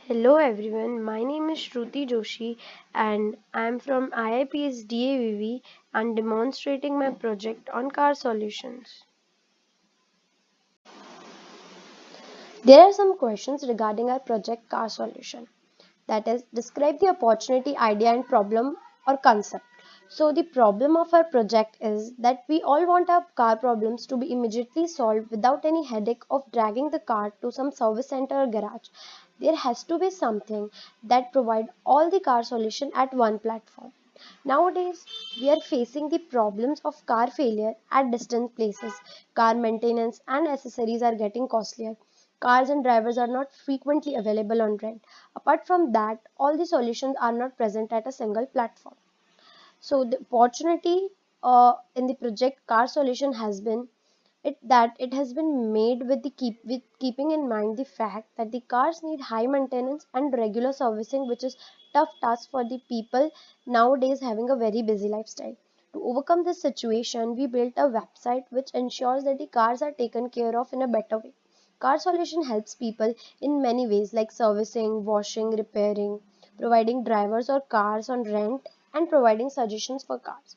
Hello everyone, my name is Shruti Joshi and I am from IIP's DAVV and demonstrating my project on car solutions. There are some questions regarding our project car solution. That is, describe the opportunity, idea and problem or concept. So the problem of our project is that we all want our car problems to be immediately solved without any headache of dragging the car to some service center or garage. There has to be something that provide all the car solution at one platform. Nowadays, we are facing the problems of car failure at distant places. Car maintenance and accessories are getting costlier. Cars and drivers are not frequently available on rent. Apart from that, all the solutions are not present at a single platform. So the opportunity in the project car solution has been it has been made with keeping in mind the fact that the cars need high maintenance and regular servicing, which is tough task for the people nowadays having a very busy lifestyle. To overcome this situation, we built a website which ensures that the cars are taken care of in a better way. Car solution helps people in many ways like servicing, washing, repairing, providing drivers or cars on rent, and providing suggestions for cars.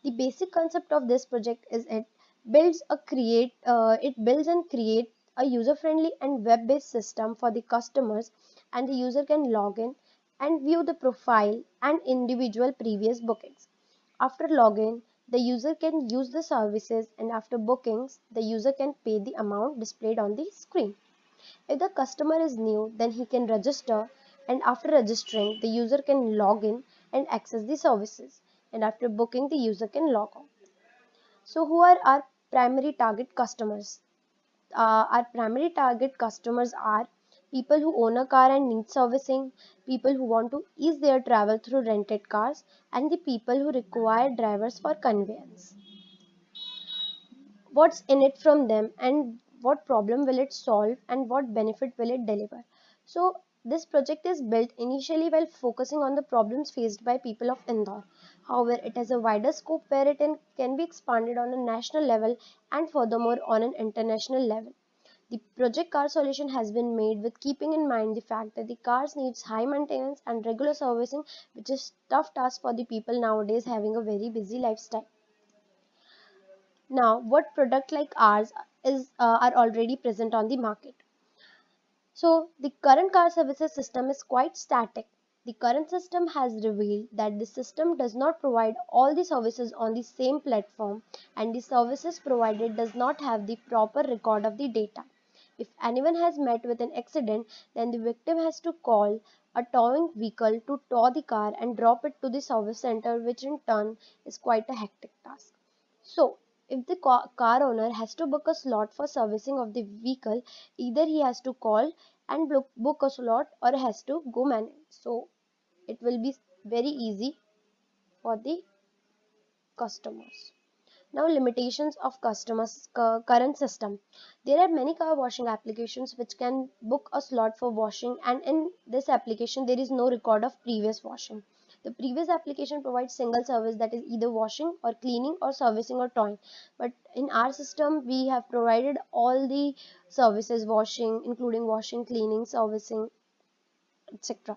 The basic concept of this project is it builds and create a user friendly and web based system for the customers, and the user can log in and view the profile and individual previous bookings. After login, the user can use the services, and after bookings the user can pay the amount displayed on the screen. If the customer is new, then he can register, and after registering, the user can log in and access the services. And after booking, the user can log out. So, who are our primary target customers? Our primary target customers are people who own a car and need servicing, people who want to ease their travel through rented cars, and the people who require drivers for conveyance. What's in it from them, and what problem will it solve, and what benefit will it deliver? So this project is built initially while focusing on the problems faced by people of Indore. However, it has a wider scope where can be expanded on a national level and furthermore on an international level. The project car solution has been made with keeping in mind the fact that the cars needs high maintenance and regular servicing, which is tough task for the people nowadays having a very busy lifestyle. Now, what product like ours are already present on the market? So, the current car services system is quite static. The current system has revealed that the system does not provide all the services on the same platform, and the services provided does not have the proper record of the data. If anyone has met with an accident, then the victim has to call a towing vehicle to tow the car and drop it to the service center, which in turn is quite a hectic task. So, if the car owner has to book a slot for servicing of the vehicle, either he has to call and book a slot or has to go manual. So, it will be very easy for the customers. Now, limitations of customers current system. There are many car washing applications which can book a slot for washing, and in this application there is no record of previous washing. The previous application provides single service, that is either washing or cleaning or servicing or towing. But in our system we have provided all the services, washing including washing, cleaning, servicing, etc.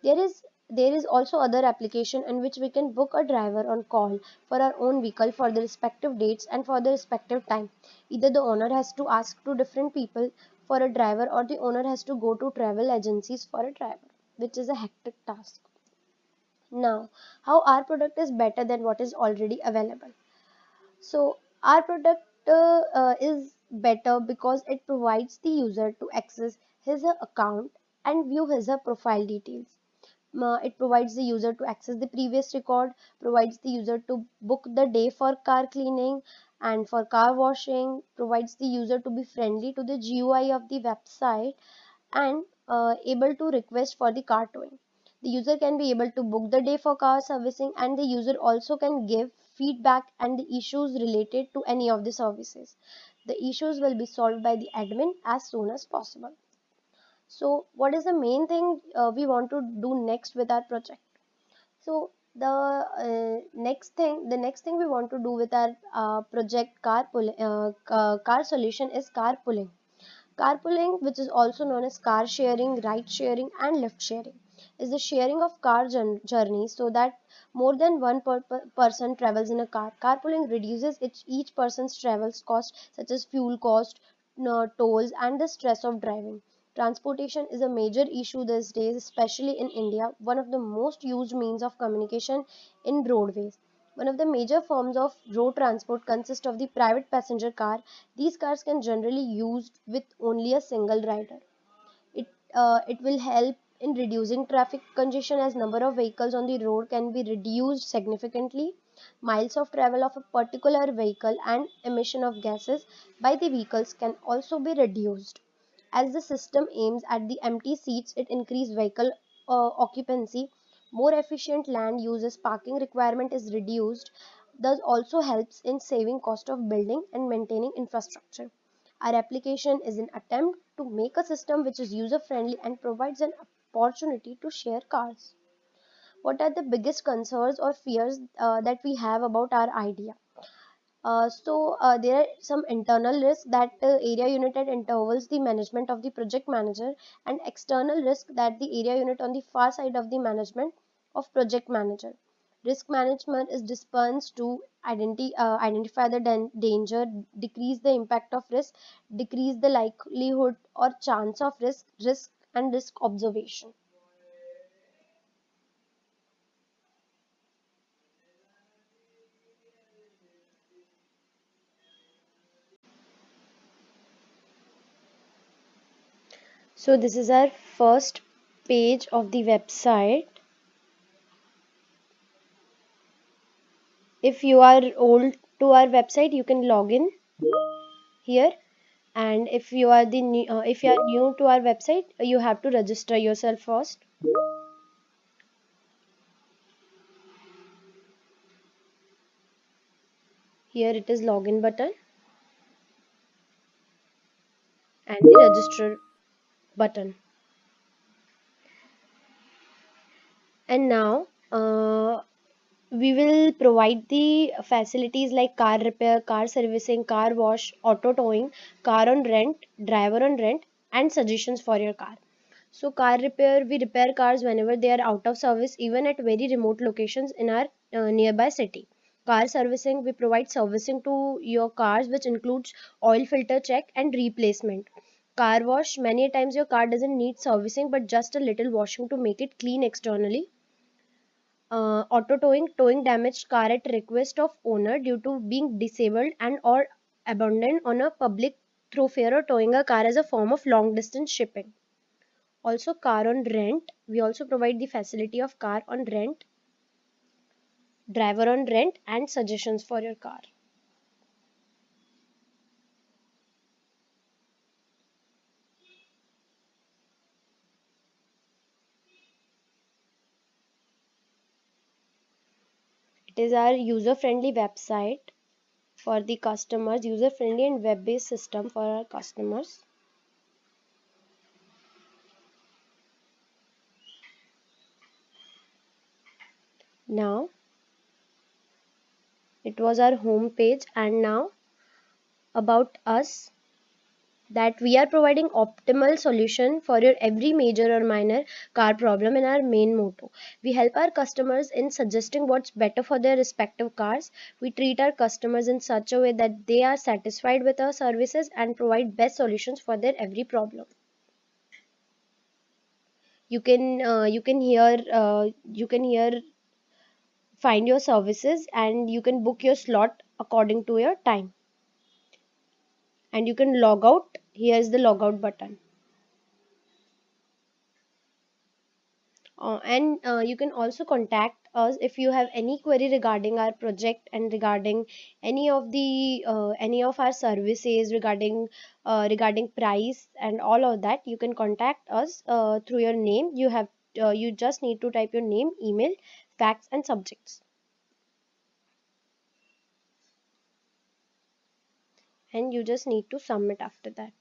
There is also other application in which we can book a driver on call for our own vehicle for the respective dates and for the respective time. Either the owner has to ask to different people for a driver, or the owner has to go to travel agencies for a driver, which is a hectic task. Now, how our product is better than what is already available? So our product is better because it provides the user to access his account and view his profile details. It provides the user to access the previous record, provides the user to book the day for car cleaning and for car washing, provides the user to be friendly to the GUI of the website, and able to request for the car towing. The user can be able to book the day for car servicing, and the user also can give feedback and the issues related to any of the services. The issues will be solved by the admin as soon as possible. So what is the main thing we want to do next with our project? So the next thing we want to do with our project car solution is carpooling. Carpooling, which is also known as car sharing, ride sharing, and lift sharing, is the sharing of car journeys so that more than one person travels in a car. Carpooling reduces each person's travel cost, such as fuel cost, tolls, and the stress of driving. Transportation is a major issue these days, especially in India, one of the most used means of communication in roadways. One of the major forms of road transport consists of the private passenger car. These cars can generally used with only a single rider. It will help in reducing traffic congestion as number of vehicles on the road can be reduced significantly. Miles of travel of a particular vehicle and emission of gases by the vehicles can also be reduced. As the system aims at the empty seats, it increases vehicle occupancy. More efficient land uses, parking requirement is reduced. Thus also helps in saving cost of building and maintaining infrastructure. Our application is an attempt to make a system which is user friendly and provides an opportunity to share cars. What are the biggest concerns or fears that we have about our idea? There are some internal risks that area unit at intervals the management of the project manager, and external risk that the area unit on the far side of the management of project manager. Risk management is dispensed to identify the danger, decrease the impact of risk, decrease the likelihood or chance of risk and risk observation. So this is our first page of the website. If you are old to our website, you can log in here, and if you are new to our website, you have to register yourself first. Here it is login button and the register button. And now we will provide the facilities like car repair, car servicing, car wash, auto towing, car on rent, driver on rent, and suggestions for your car. So car repair, we repair cars whenever they are out of service, even at very remote locations in our nearby city. Car servicing, we provide servicing to your cars, which includes oil filter check and replacement. Car wash, many times your car doesn't need servicing but just a little washing to make it clean externally. Auto towing, towing damaged car at request of owner due to being disabled and or abandoned on a public thoroughfare, or towing a car as a form of long distance shipping. Also car on rent, we also provide the facility of car on rent, driver on rent, and suggestions for your car. It is our user friendly website for the customers, user friendly and web based system for our customers. Now it was our home page, and now about us, that we are providing optimal solution for your every major or minor car problem in our main motto. We help our customers in suggesting what's better for their respective cars. We treat our customers in such a way that they are satisfied with our services and provide best solutions for their every problem. You can find your services, and you can book your slot according to your time, and you can log out. Here is the logout button. And you can also contact us if you have any query regarding our project and regarding any of our services, regarding price and all of that. You can contact us through your name. You just need to type your name, email, facts, and subjects, and you just need to submit after that.